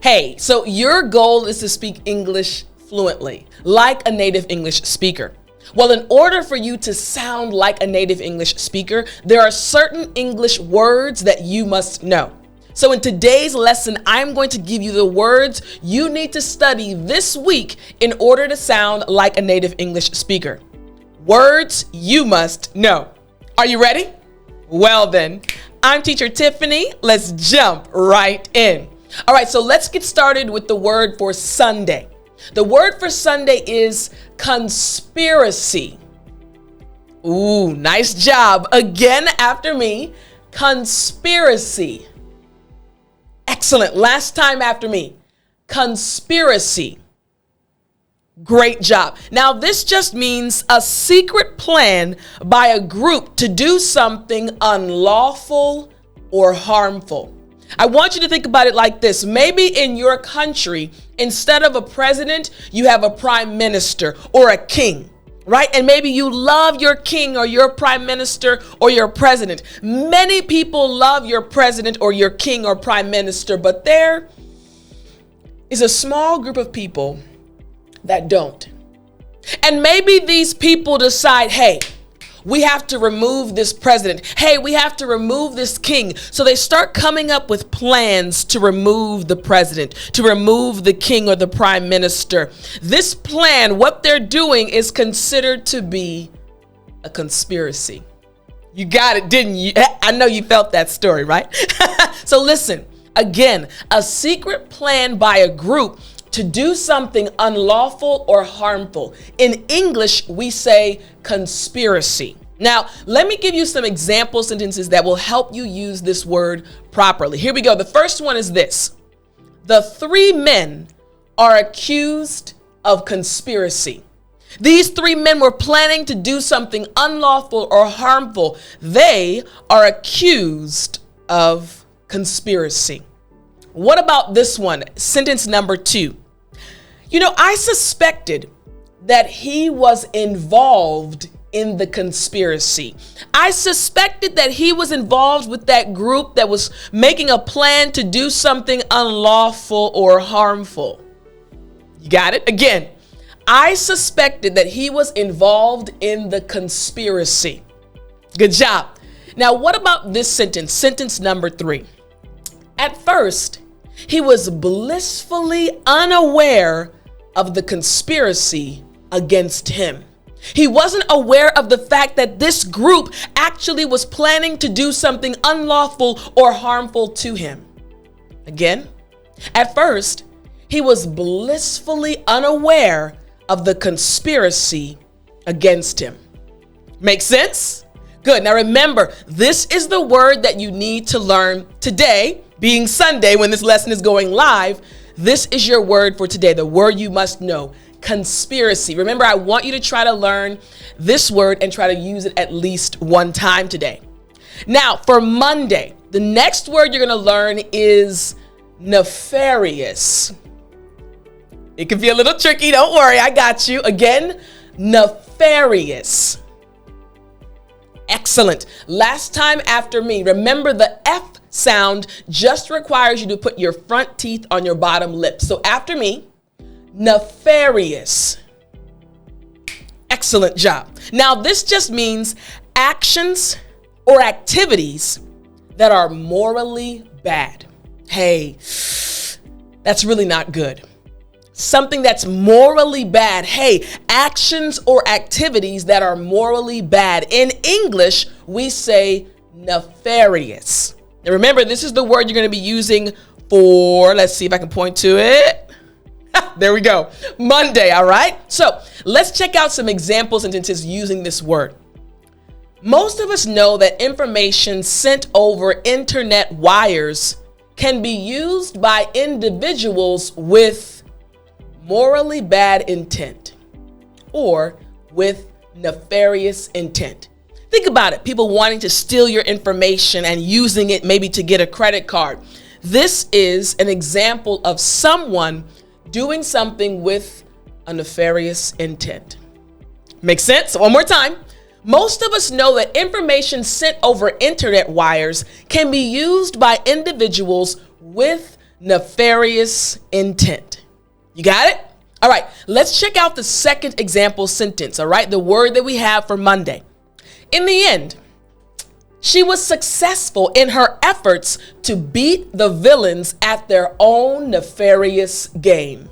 Hey, so your goal is to speak English fluently, like a native English speaker. Well, in order for you to sound like a native English speaker, there are certain English words that you must know. So in today's lesson, I'm going to give you the words you need to study this week in order to sound like a native English speaker. Words you must know. Are you ready? Well then, I'm teacher Tiffany. Let's jump right in. All right, so let's get started with the word for Sunday. The word for Sunday is conspiracy. Ooh, nice job. Again after me, conspiracy. Excellent. Last time after me, conspiracy. Great job. Now, this just means a secret plan by a group to do something unlawful or harmful. I want you to think about it like this. Maybe in your country, instead of a president, you have a prime minister or a king, right? And maybe you love your king or your prime minister or your president. Many people love your president or your king or prime minister, but there is a small group of people that don't. And maybe these people decide, hey, we have to remove this president. Hey, we have to remove this king. So they start coming up with plans to remove the president, to remove the king or the prime minister. This plan, what they're doing, is considered to be a conspiracy. You got it, didn't you? I know you felt that story, right? So listen, again, a secret plan by a group to do something unlawful or harmful. In English, we say conspiracy. Now, let me give you some example sentences that will help you use this word properly. Here we go. The first one is this. The three men are accused of conspiracy. These three men were planning to do something unlawful or harmful. They are accused of conspiracy. What about this one? Sentence number 2. I suspected that he was involved in the conspiracy. I suspected that he was involved with that group that was making a plan to do something unlawful or harmful. You got it? Again, I suspected that he was involved in the conspiracy. Good job. Now, what about this sentence? Sentence number 3. At first, he was blissfully unaware of the conspiracy against him. He wasn't aware of the fact that this group actually was planning to do something unlawful or harmful to him. Again, at first, he was blissfully unaware of the conspiracy against him. Make sense? Good. Now remember, this is the word that you need to learn today. Being Sunday, when this lesson is going live, this is your word for today, the word you must know, conspiracy. Remember, I want you to try to learn this word and try to use it at least one time today. Now, for Monday, the next word you're going to learn is nefarious. It can be a little tricky. Don't worry, I got you. Again, nefarious. Excellent. Last time after me, remember the F sound just requires you to put your front teeth on your bottom lip. So after me, nefarious. Excellent job. Now this just means actions or activities that are morally bad. Hey, that's really not good. Something that's morally bad. Hey, actions or activities that are morally bad. In English, we say nefarious. Now remember, this is the word you're going to be using for, let's see if I can point to it. There we go. Monday, all right? So let's check out some example sentences using this word. Most of us know that information sent over internet wires can be used by individuals with morally bad intent or with nefarious intent. Think about it. People wanting to steal your information and using it maybe to get a credit card. This is an example of someone doing something with a nefarious intent. Make sense? One more time. Most of us know that information sent over internet wires can be used by individuals with nefarious intent. You got it? All right, let's check out the second example sentence, all right? The word that we have for Monday. In the end, she was successful in her efforts to beat the villains at their own nefarious game.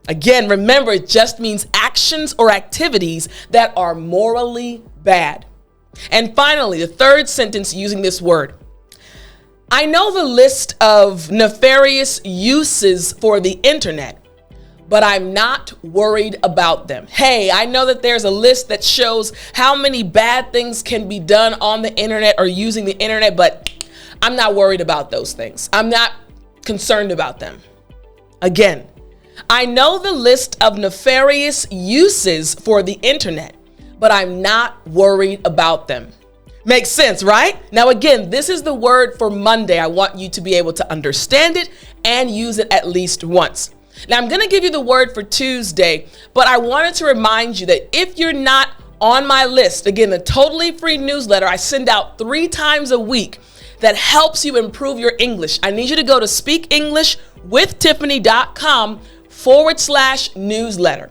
Again, remember, it just means actions or activities that are morally bad. And finally, the third sentence using this word. I know the list of nefarious uses for the internet, but I'm not worried about them. Hey, I know that there's a list that shows how many bad things can be done on the internet or using the internet, but I'm not worried about those things. I'm not concerned about them. Again, I know the list of nefarious uses for the internet, but I'm not worried about them. Makes sense, right? Now, again, this is the word for Monday. I want you to be able to understand it and use it at least once. Now, I'm going to give you the word for Tuesday, but I wanted to remind you that if you're not on my list, again, the totally free newsletter I send out 3 times a week that helps you improve your English, I need you to go to speakenglishwithtiffany.com/newsletter.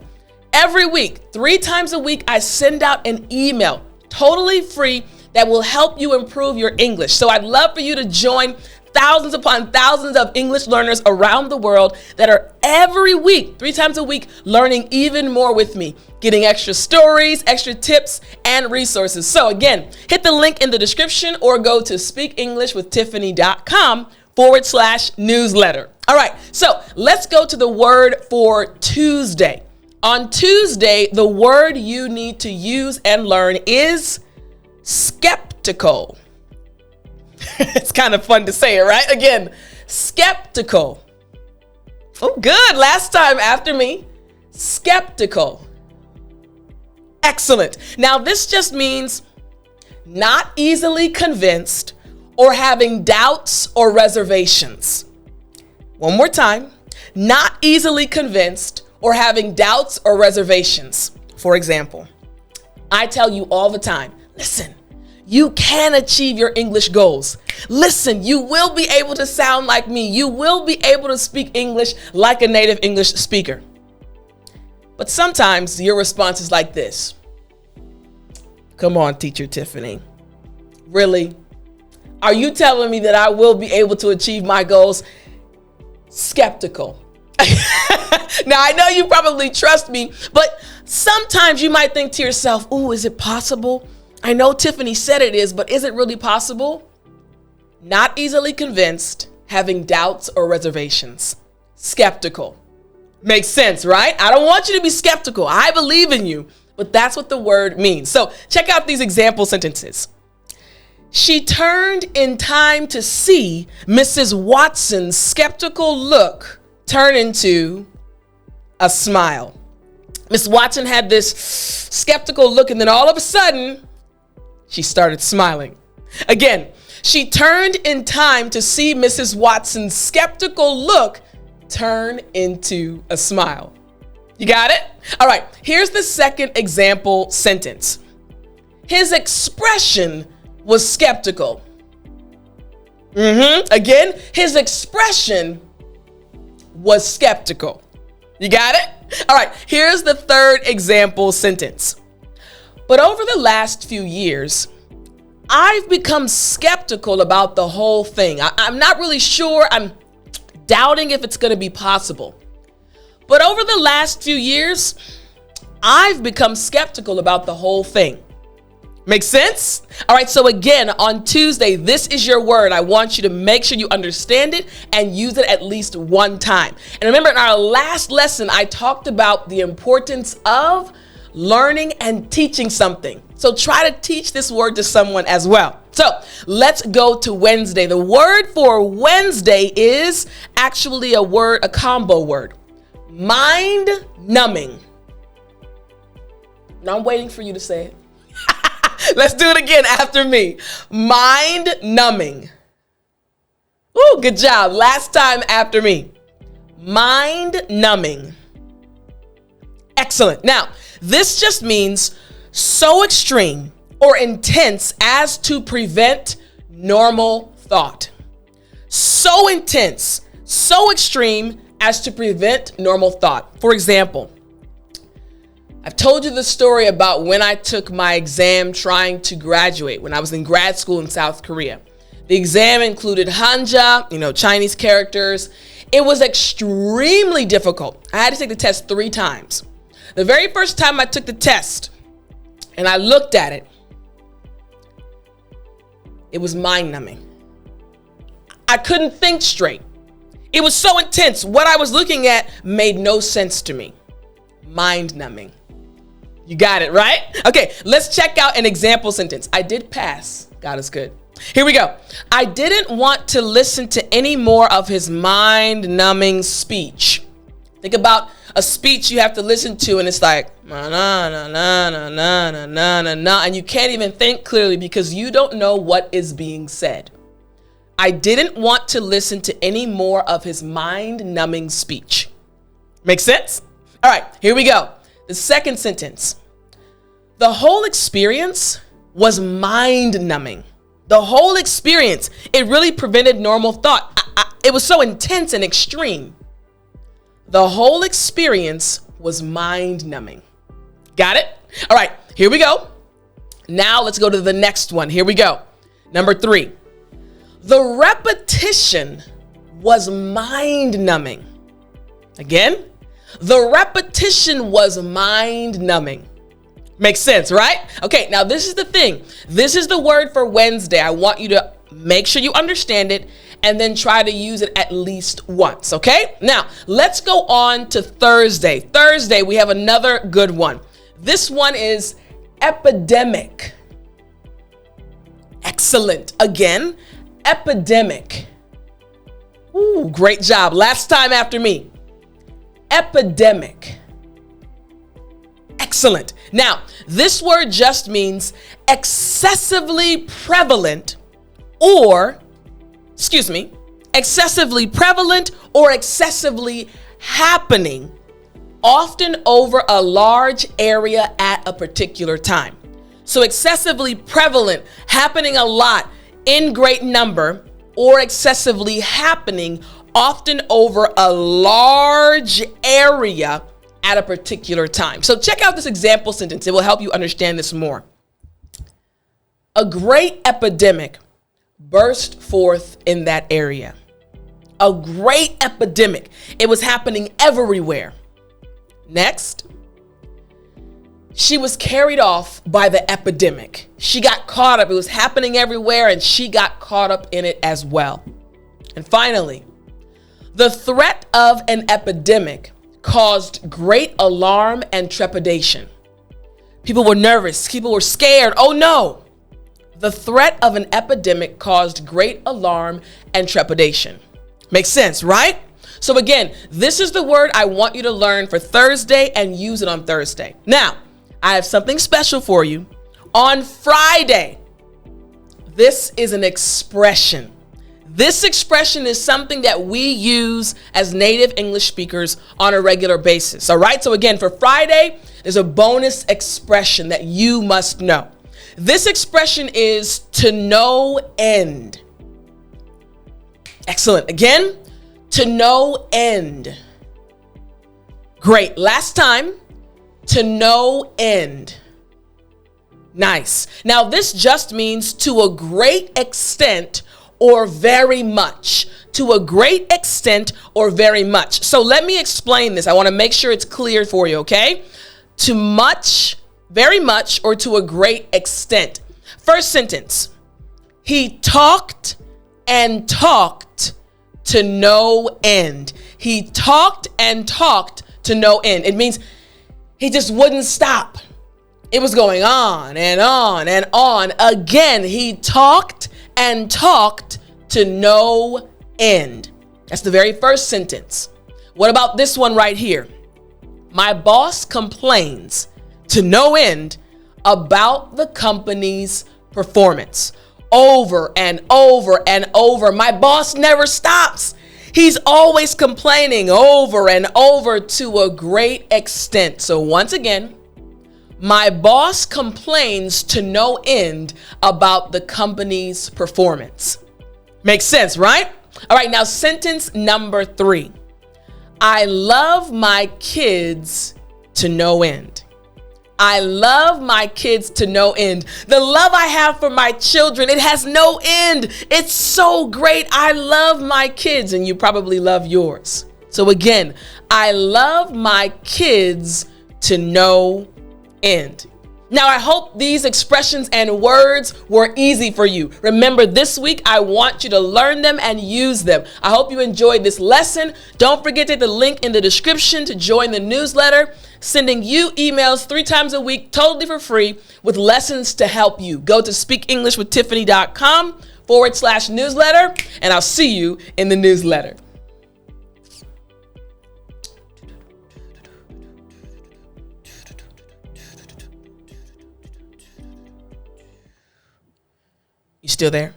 Every week, 3 times a week, I send out an email, totally free, that will help you improve your English. So I'd love for you to join thousands upon thousands of English learners around the world that are every week, 3 times a week, learning even more with me, getting extra stories, extra tips, and resources. So again, hit the link in the description or go to speakenglishwithtiffany.com/newsletter. All right, so let's go to the word for Tuesday. On Tuesday, the word you need to use and learn is skeptical. It's kind of fun to say it, right? Again, skeptical. Oh, good. Last time after me. Skeptical. Excellent. Now, this just means not easily convinced or having doubts or reservations. One more time. Not easily convinced or having doubts or reservations. For example, I tell you all the time, listen, you can achieve your English goals. Listen, you will be able to sound like me. You will be able to speak English like a native English speaker. But sometimes your response is like this. Come on, Teacher Tiffani. Really? Are you telling me that I will be able to achieve my goals? Skeptical. Now, I know you probably trust me, but sometimes you might think to yourself, ooh, is it possible? I know Tiffani said it is, but is it really possible? Not easily convinced, having doubts or reservations. Skeptical. Makes sense, right? I don't want you to be skeptical. I believe in you, but that's what the word means. So check out these example sentences. She turned in time to see Mrs. Watson's skeptical look turn into a smile. Miss Watson had this skeptical look, and then all of a sudden, she started smiling. Again, she turned in time to see Mrs. Watson's skeptical look turn into a smile. You got it? All right, here's the second example sentence. His expression was skeptical. Again, his expression was skeptical. You got it? All right, here's the third example sentence. But over the last few years, I've become skeptical about the whole thing. I'm not really sure. I'm doubting if it's going to be possible. But over the last few years, I've become skeptical about the whole thing. Make sense? All right, so again, on Tuesday, this is your word. I want you to make sure you understand it and use it at least one time. And remember, in our last lesson, I talked about the importance of learning and teaching something. So try to teach this word to someone as well. So let's go to Wednesday. The word for Wednesday is actually a combo word. Mind numbing. Now I'm waiting for you to say it. Let's do it again after me. Mind numbing. Ooh, good job. Last time after me. Mind numbing. Excellent. Now, this just means so extreme or intense as to prevent normal thought. So intense, so extreme as to prevent normal thought. For example, I've told you the story about when I took my exam trying to graduate when I was in grad school in South Korea. The exam included Hanja, Chinese characters. It was extremely difficult. I had to take the test 3 times. The very first time I took the test and I looked at it, it was mind-numbing. I couldn't think straight. It was so intense. What I was looking at made no sense to me. Mind-numbing. You got it, right? Okay, let's check out an example sentence. I did pass. God is good. Here we go. I didn't want to listen to any more of his mind-numbing speech. Think about a speech you have to listen to and it's like, na na na na na na na na na, and you can't even think clearly because you don't know what is being said. I didn't want to listen to any more of his mind-numbing speech. Make sense? All right, here we go. The second sentence. The whole experience was mind-numbing. The whole experience, it really prevented normal thought. It was so intense and extreme. The whole experience was mind-numbing. Got it? All right, here we go. Now let's go to the next one. Here we go. Number 3. The repetition was mind-numbing. Again, the repetition was mind-numbing. Makes sense, right? Okay, now this is the thing. This is the word for Wednesday. I want you to make sure you understand it and then try to use it at least once, okay? Now, let's go on to Thursday. Thursday, we have another good one. This one is epidemic. Excellent. Again, epidemic. Ooh, great job. Last time after me. Epidemic. Excellent. Now, this word just means excessively prevalent or, excessively prevalent or excessively happening, often over a large area at a particular time. So excessively prevalent, happening a lot, in great number, or excessively happening, often over a large area at a particular time. So check out this example sentence. It will help you understand this more. A great epidemic burst forth in that area. A great epidemic. It was happening everywhere. Next. She was carried off by the epidemic. She got caught up. It was happening everywhere and she got caught up in it as well. And finally, the threat of an epidemic caused great alarm and trepidation. People were nervous. People were scared. Oh no. The threat of an epidemic caused great alarm and trepidation. Makes sense, right? So again, this is the word I want you to learn for Thursday and use it on Thursday. Now, I have something special for you. On Friday, this is an expression. This expression is something that we use as native English speakers on a regular basis. All right. So again, for Friday, there's a bonus expression that you must know. This expression is to no end. Excellent. Again, to no end. Great. Last time, to no end. Nice. Now, this just means to a great extent or very much. To a great extent or very much. So let me explain this. I want to make sure it's clear for you, okay? To much, very much, or to a great extent. First sentence. He talked and talked to no end. He talked and talked to no end. It means he just wouldn't stop. It was going on and on and on. Again, he talked and talked to no end. That's the very first sentence. What about this one right here? My boss complains to no end about the company's performance. Over and over and over. My boss never stops. He's always complaining over and over to a great extent. So once again, my boss complains to no end about the company's performance. Makes sense, right? All right, now sentence number 3. I love my kids to no end. I love my kids to no end. The love I have for my children, it has no end. It's so great. I love my kids, and you probably love yours. So again, I love my kids to no end. Now, I hope these expressions and words were easy for you. Remember, this week, I want you to learn them and use them. I hope you enjoyed this lesson. Don't forget to hit the link in the description to join the newsletter, sending you emails 3 times a week, totally for free, with lessons to help you. Go to speakenglishwithtiffani.com/newsletter, and I'll see you in the newsletter. You still there?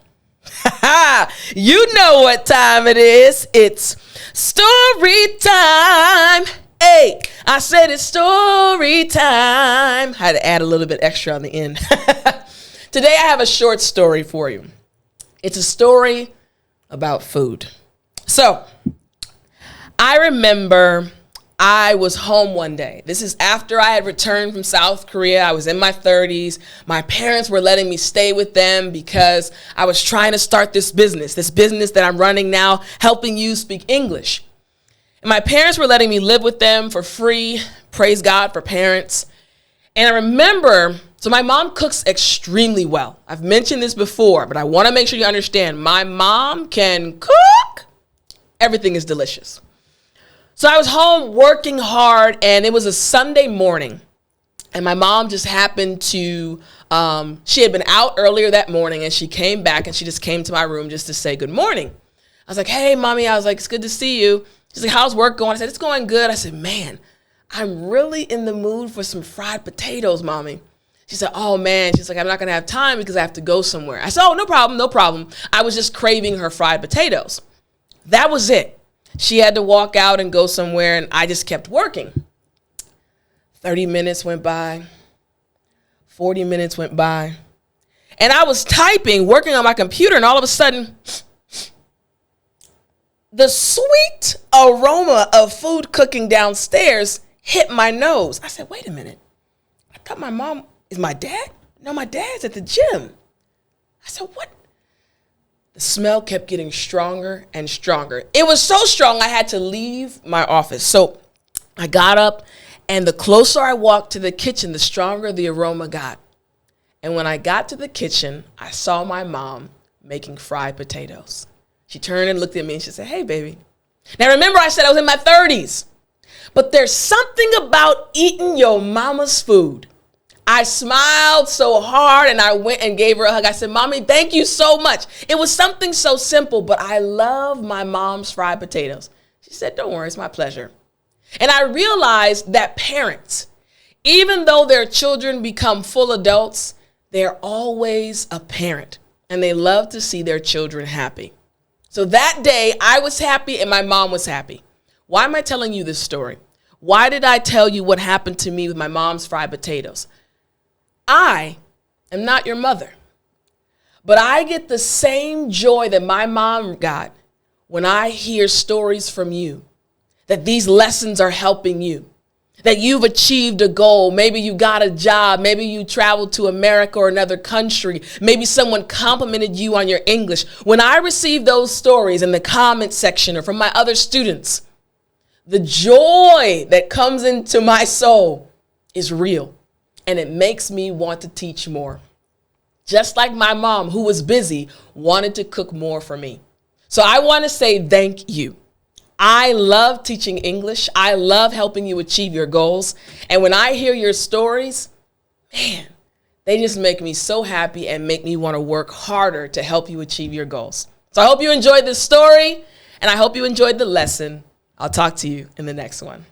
You know what time it is. It's story time. Hey, I said it's story time. I had to add a little bit extra on the end. Today I have a short story for you. It's a story about food. So, I remember I was home one day. This is after I had returned from South Korea. I was in my 30s. My parents were letting me stay with them because I was trying to start this business that I'm running now, helping you speak English. And my parents were letting me live with them for free. Praise God for parents. And I remember, so my mom cooks extremely well. I've mentioned this before, but I want to make sure you understand. My mom can cook. Everything is delicious. So I was home working hard, and it was a Sunday morning, and my mom just happened to, she had been out earlier that morning, and she came back, and she just came to my room just to say good morning. I was like, hey, Mommy. I was like, it's good to see you. She's like, how's work going? I said, it's going good. I said, man, I'm really in the mood for some fried potatoes, Mommy. She said, oh, man. She's like, I'm not going to have time because I have to go somewhere. I said, oh, no problem, no problem. I was just craving her fried potatoes. That was it. She had to walk out and go somewhere, and I just kept working. 30 minutes went by. 40 minutes went by. And I was typing, working on my computer, and all of a sudden, the sweet aroma of food cooking downstairs hit my nose. I said, wait a minute. I thought my mom, is my dad? No, my dad's at the gym. I said, what? The smell kept getting stronger and stronger. It was so strong I had to leave my office. So I got up, and the closer I walked to the kitchen, the stronger the aroma got. And when I got to the kitchen, I saw my mom making fried potatoes. She turned and looked at me, and she said, hey, baby. Now, remember I said I was in my 30s. But there's something about eating your mama's food. I smiled so hard, and I went and gave her a hug. I said, Mommy, thank you so much. It was something so simple, but I love my mom's fried potatoes. She said, don't worry, it's my pleasure. And I realized that parents, even though their children become full adults, they're always a parent, and they love to see their children happy. So that day, I was happy and my mom was happy. Why am I telling you this story? Why did I tell you what happened to me with my mom's fried potatoes? I am not your mother, but I get the same joy that my mom got when I hear stories from you, that these lessons are helping you, that you've achieved a goal. Maybe you got a job. Maybe you traveled to America or another country. Maybe someone complimented you on your English. When I receive those stories in the comment section or from my other students, the joy that comes into my soul is real. And it makes me want to teach more. Just like my mom, who was busy, wanted to cook more for me. So I want to say thank you. I love teaching English. I love helping you achieve your goals. And when I hear your stories, man, they just make me so happy and make me want to work harder to help you achieve your goals. So I hope you enjoyed this story, and I hope you enjoyed the lesson. I'll talk to you in the next one.